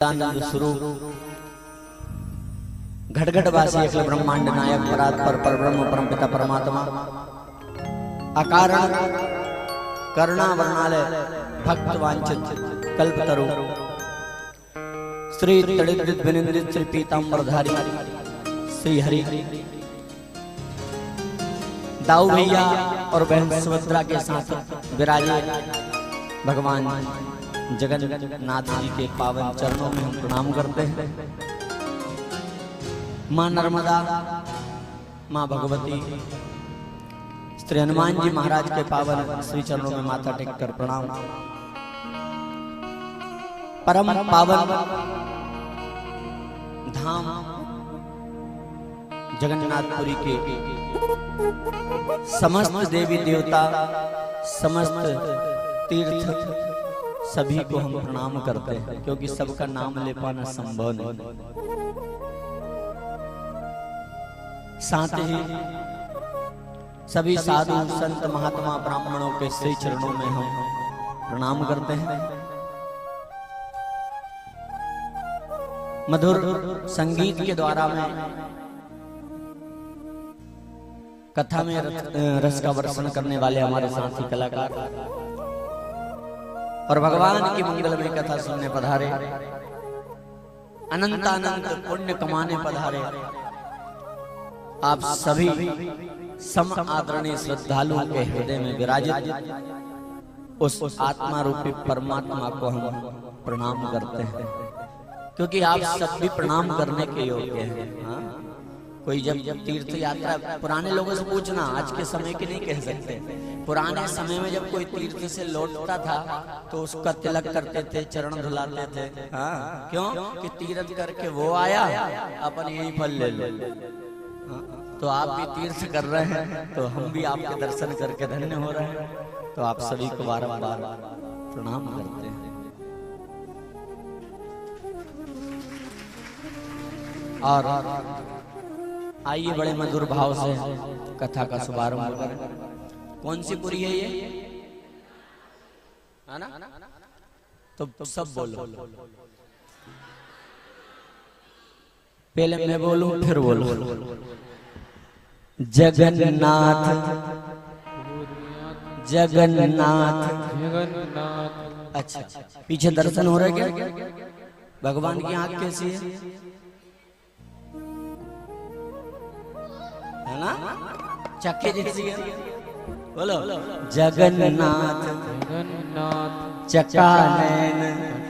आनंद स्वरूप घटघटवासी अखिल ब्रह्मांड नायक परात्पर परब्रह्म परमपिता परमात्मा अकारण करुणा वर्णालय भक्त वांछित कल्पतरु श्री तड़ित विनिंदित श्री पीतांबरधारी श्री हरि दाऊ भैया और बहन सुभद्रा के साथ विराजे भगवान जगन्नाथ जी के पावन चरणों में हम प्रणाम करते हैं। मां नर्मदा, मां भगवती, श्री हनुमान जी महाराज के पावन श्री चरणों में माथा टेक कर प्रणाम। परम पावन धाम जगन्नाथपुरी के समस्त देवी देवता, समस्त तीर्थ सभी को हम प्रणाम करते हैं, क्योंकि सबका नाम ले पाना संभव नहीं। साथ ही सभी साधु संत महात्मा ब्राह्मणों के श्री चरणों में हम प्रणाम करते हैं। मधुर संगीत के द्वारा में कथा में रस का वर्षण करने वाले हमारे साथी कलाकार और भगवान की मंगलमय कथा सुनने पधारे, अनंत अनंत पुण्य कमाने पधारे आप सभी सम आदरणीय श्रद्धालुओं के हृदय में विराजित उस आत्मा रूपी परमात्मा को हम प्रणाम करते हैं, क्योंकि आप सब भी प्रणाम करने के योग्य हैं। हाँ? कोई जब तीर्थ यात्रा, पुराने लोगों से पूछना, आज के समय के नहीं कह सकते। पुराने समय में जब कोई तीर्थ से लौटता था तो उसका तिलक करते थे, चरण धुलाते थे। हाँ? क्यों? कि तीर्थ करके वो आया, अपन यही फल ले लो। हाँ? तो आप भी तीर्थ कर रहे हैं, तो हम भी आपके दर्शन करके धन्य हो रहे हैं, तो आप सभी को बारंबार प्रणाम करते हैं। और आइए बड़े मधुर भाव से कथा का शुभारंभ करें। कौन सी पुरी है ये? है ना? तो सब बोलो, पहले मैं बोलूं फिर बोलो। जगन्नाथ जगन्नाथ जगन्नाथ। अच्छा, पीछे दर्शन हो रहा है क्या? भगवान की आंख कैसी है ना? चक्के जैसी है। बोलो जगन्नाथ जगन्नाथ चकानैन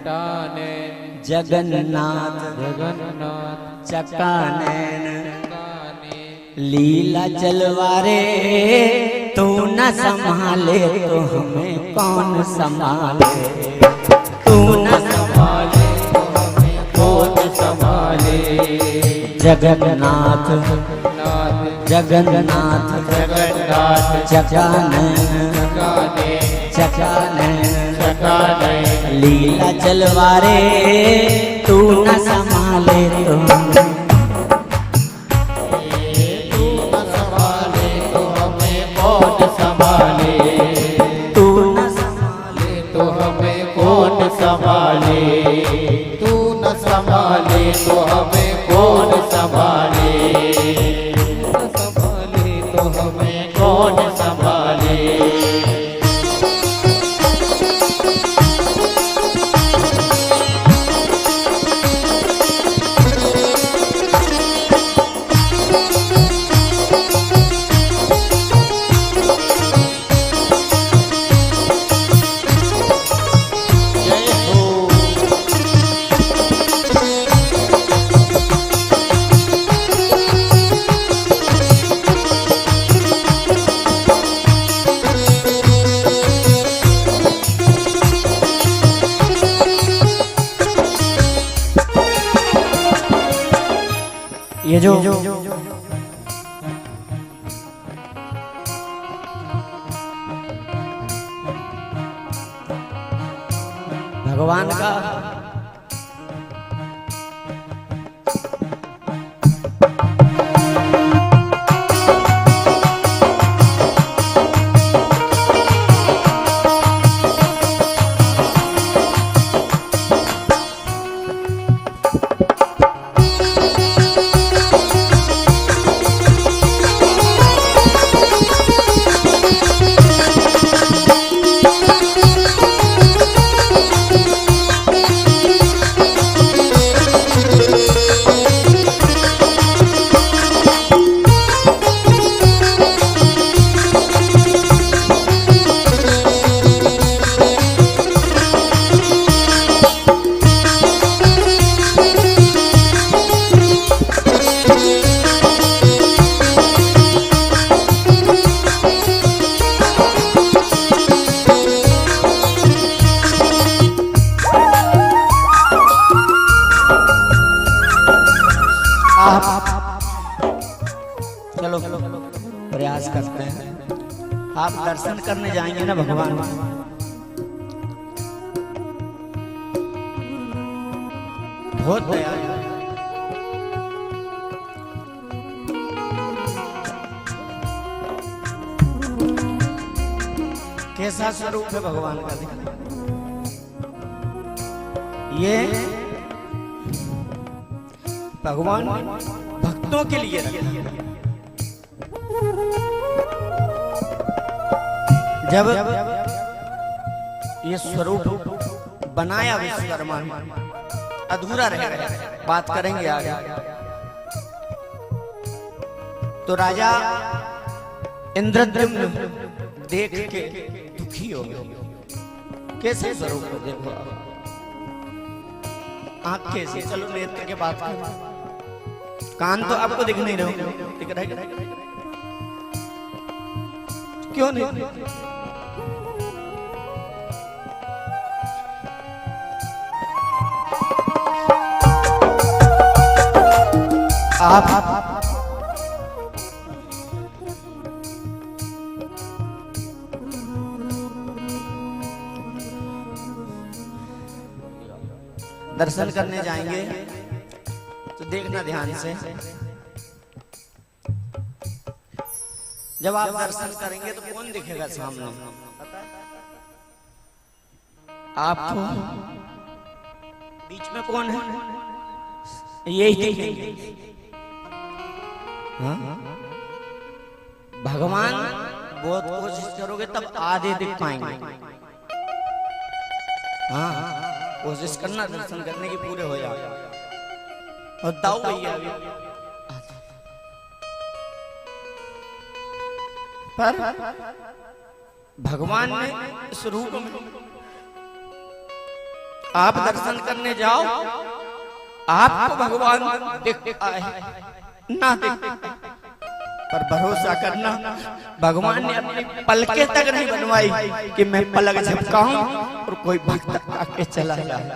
चकानैन जगन्नाथ जगन्नाथ चकानैन लीला चलवारे तू न संभाले तो हमें कौन संभाले, तू न संभाले तो हमें कौन संभाले। जगन्नाथ जगन्नाथ जगन्नाथ चकानैन चकानैन चकानैन लीला चलवारे तू न संभाले तो हमें कौन संभाले, तू न संभाले तो हमें कौन संभाले, तू न संभाले तो हमें कौन संभाले, तो हमें कौन संभाले। ये जो भगवान का आप दर्शन करने जाएंगे ना भगवान, बहुत दया, कैसा स्वरूप है भगवान का। ये भगवान भक्तों के लिए रखा। जब ये स्वरूप बनाया विश्वकर्मा ने, अधूरा रह गया, बात करेंगे आगे। तो राजा इंद्रद्युम्न देख के दुखी हो गया। कैसे स्वरूप है देखो, आंख कैसे, चलो नेत्र के बात करें, कान तो आपको दिख नहीं रहे, दिख रहा है क्यों नहीं? आप दर्शन करने जाएंगे तो देखना ध्यान से, जब आप दर्शन करेंगे तो कौन दिखेगा सामने? आपको बीच में कौन है? यही दिखेंगे। भगवान बहुत कोशिश करोगे तब आधे दिख पाएंगे। हाँ, कोशिश करना दर्शन करने की, पूरे हो जाए। और दाऊ भैया पर भगवान ने इस रूप में, आप दर्शन करने जाओ, आपको भगवान दिखता है ना दिखता, पर भरोसा करना, भगवान ने अपनी पलकें तक नहीं बनवाई कि मैं पलक झपकाऊं और कोई भक्त आके चला जाए।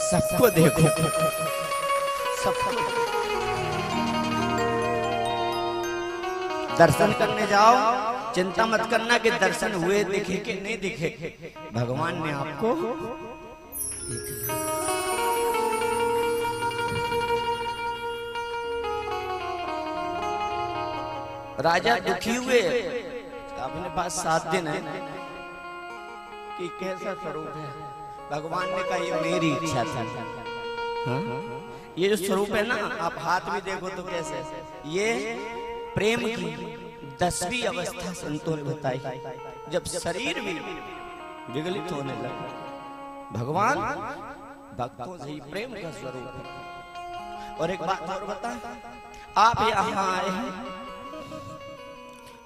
सबको देखो, सबको दर्शन करने जाओ, चिंता मत करना कि दर्शन हुए दिखे कि नहीं दिखे, भगवान ने आपको राजा दुखी हुए। अपने पास 7 दिन है कि कैसा स्वरूप है। भगवान ने कहा ये मेरी इच्छा थी। ये जो स्वरूप है ना, आप हाथ भी देखो तो कैसे, ये प्रेम की 10वीं अवस्था संतोष बताई, जब शरीर भी विगलित होने लगा। भगवान भक्तों से ही प्रेम का स्वरूप है। और एक बात और बता, आप यहाँ आए हैं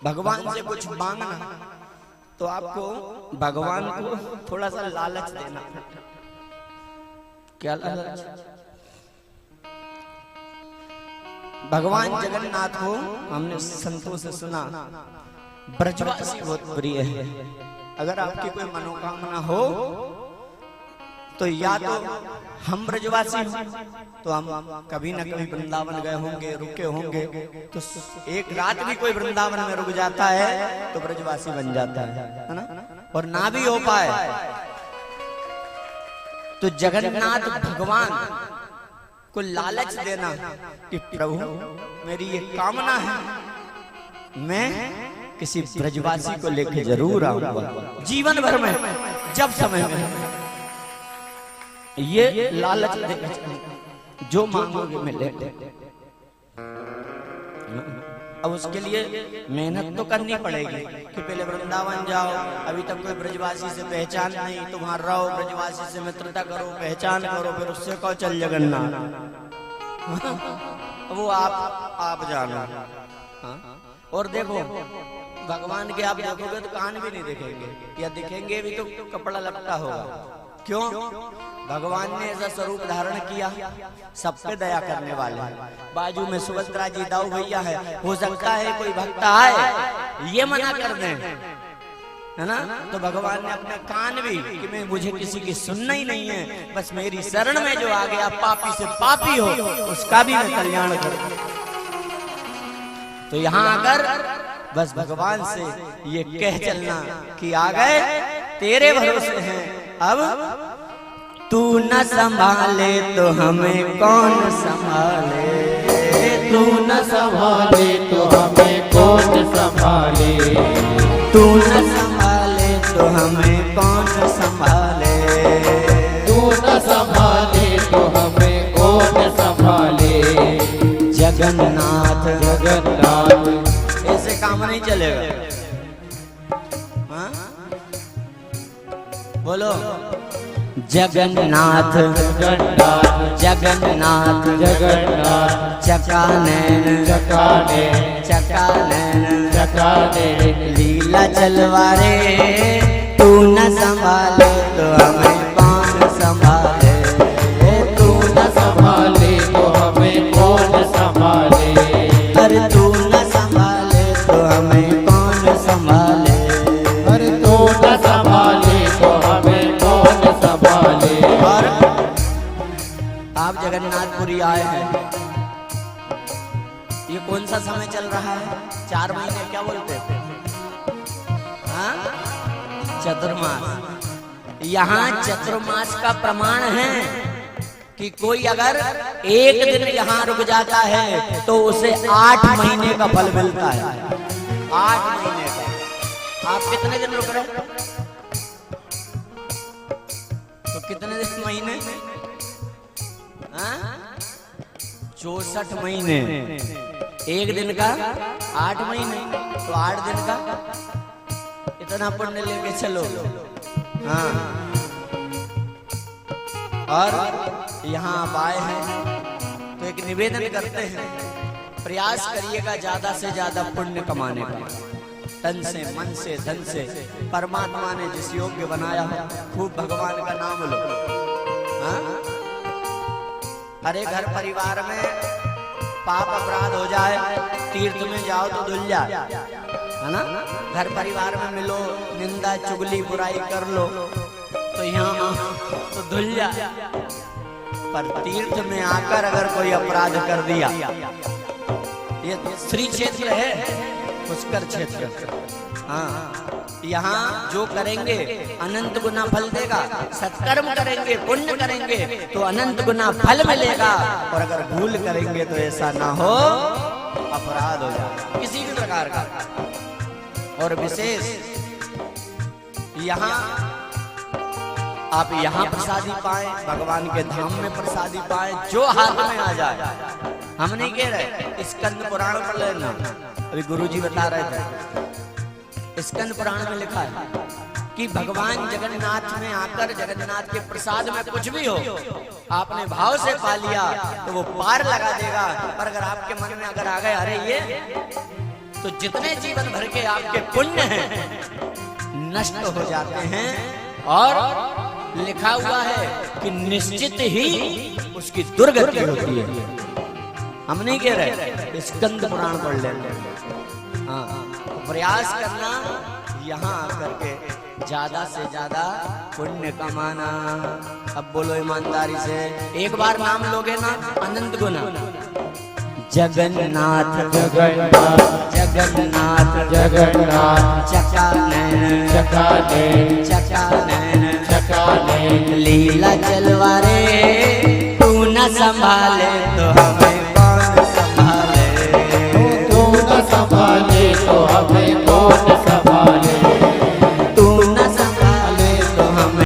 भगवान से कुछ मांगना, तो आपको भगवान को थोड़ा सा लालच देना। क्या लालच? भगवान जगन्नाथ को हमने संतों से सुना ब्रजवासी बहुत प्रिय है। अगर आपकी कोई मनोकामना हो तो या तो हम ब्रजवासी हो तो हम कभी न कभी वृंदावन गए होंगे, रुके होंगे, तो एक रात भी कोई वृंदावन में रुक जाता है तो ब्रजवासी बन जाता है ना। और ना भी हो पाए तो जगन्नाथ भगवान को लालच देना कि प्रभु मेरी ये कामना है, मैं किसी ब्रजवासी को लेकर जरूर आऊंगा जीवन भर में, जब समय में। ये लालच दे, जो मांगोगे मिले। अब उसके लिए मेहनत तो करनी पड़ेगी कि पहले वृंदावन जाओ, अभी तक कोई ब्रजवासी से पहचान नहीं, तुम वहां रहो, ब्रजवासी से मित्रता करो, पहचान करो, फिर उससे कहो चल जगन्नाथ। वो आप जानो। और देखो भगवान के आप देखोगे तो कान भी नहीं दिखेंगे, या दिखेंगे भी तो कपड़ा लपटा होगा। क्यों? भगवान ने ऐसा स्वरूप धारण किया, सब पे दया करने वाले। बाजू में सुभद्रा जी, दाऊ भैया है, हो सकता है कोई भक्त आए ये मना कर दें, है ना, तो भगवान ने अपने कान भी कि मैं, मुझे किसी की सुनना ही नहीं है, बस मेरी शरण में जो आ गया पापी से पापी हो उसका भी मैं कल्याण करूं। तो यहाँ आकर बस भगवान से ये कह चलना कि आ गए तेरे भरोसे हैं, अब तू न संभाले तो हमें कौन संभाले, तू न संभाले तो हमें कौन संभाले, तू न संभाले तो हमें कौन संभाले, तू न संभाले तो हमें कौन संभाले। जगन्नाथ जगन्नाथ ऐसे काम नहीं चलेगा। हाँ? बोलो जगन्नाथ जगन्नाथ जगन्नाथ जगन्नाथ चकानैन चकानैन चकानैन चकानैन लीला चलवारे, तू न संभाले तो हमें कौन संभाले, तू न संभाले तो हमें कौन संभाले, अरे तू न संभाले तो हमें कौन संभाले, अरे तू न संभाले तो हमें कौन संभाले। और आप जगन्नाथपुरी आए हैं, ये कौन सा समय चल रहा है? 4 महीने क्या बोलते थे? हाँ? चतुर्मास। यहाँ चतुर्मास का प्रमाण है कि कोई अगर एक दिन यहाँ रुक जाता है तो उसे 8 महीने का फल मिलता है। 8 महीने का। आप कितने दिन रुक रहे? तो कितने दिन महीने? 64 महीने। एक दिन का 8 महीने, तो 8 दिन का इतना पुण्य लेके चलो। हाँ, और यहाँ आप आए हैं तो एक निवेदन करते हैं, प्रयास करिएगा ज्यादा से ज्यादा पुण्य कमाने का, तन से, मन से, धन से। परमात्मा ने जिस योग्य बनाया हो, खूब भगवान का नाम लो। हाँ? अरे घर परिवार में पाप अपराध हो जाए, तीर्थ में जाओ तो धुल जाए, है ना? घर परिवार में मिलो, निंदा चुगली बुराई कर लो तो यहाँ तो धुल जाए, पर तीर्थ में आकर अगर कोई अपराध कर दिया, ये श्री क्षेत्र है, पुष्कर क्षेत्र। हाँ, यहाँ जो करेंगे अनंत गुना फल देगा, सत्कर्म करेंगे, पुण्य करेंगे तो अनंत गुना फल मिलेगा, और अगर भूल करेंगे तो ऐसा ना हो अपराध हो जाए किसी भी प्रकार का। और विशेष यहाँ आप यहाँ प्रसादी पाए, भगवान के धाम में प्रसादी पाए, जो हाथ में आ जाए। हम नहीं कह रहे, स्कंद पुराण पढ़ लेना, अभी गुरुजी बता रहे थे, स्कंद पुराण में लिखा है कि भगवान जगन्नाथ में आकर जगन्नाथ के प्रसाद में कुछ भी हो, आपने भाव से पा लिया तो वो पार लगा देगा। पर अगर आपके मन में अगर आ गए अरे ये, तो जितने जीवन भर के आपके पुण्य हैं नष्ट हो जाते हैं, और लिखा हुआ है कि निश्चित ही उसकी दुर्गति होती है। हम नहीं कह रहे, स्कंद पुराण पढ़ लेते। हाँ, तो प्रयास करना यहाँ आकर के ज्यादा से ज्यादा पुण्य कमाना। अब बोलो ईमानदारी से, एक बार नाम लोगे ना अनंत गुना। जगन्नाथ जगन्नाथ जगन्नाथ जगन्नाथ चकानैन चकानैन चकानैन चकानैन लीला चलवारे, तू न संभाले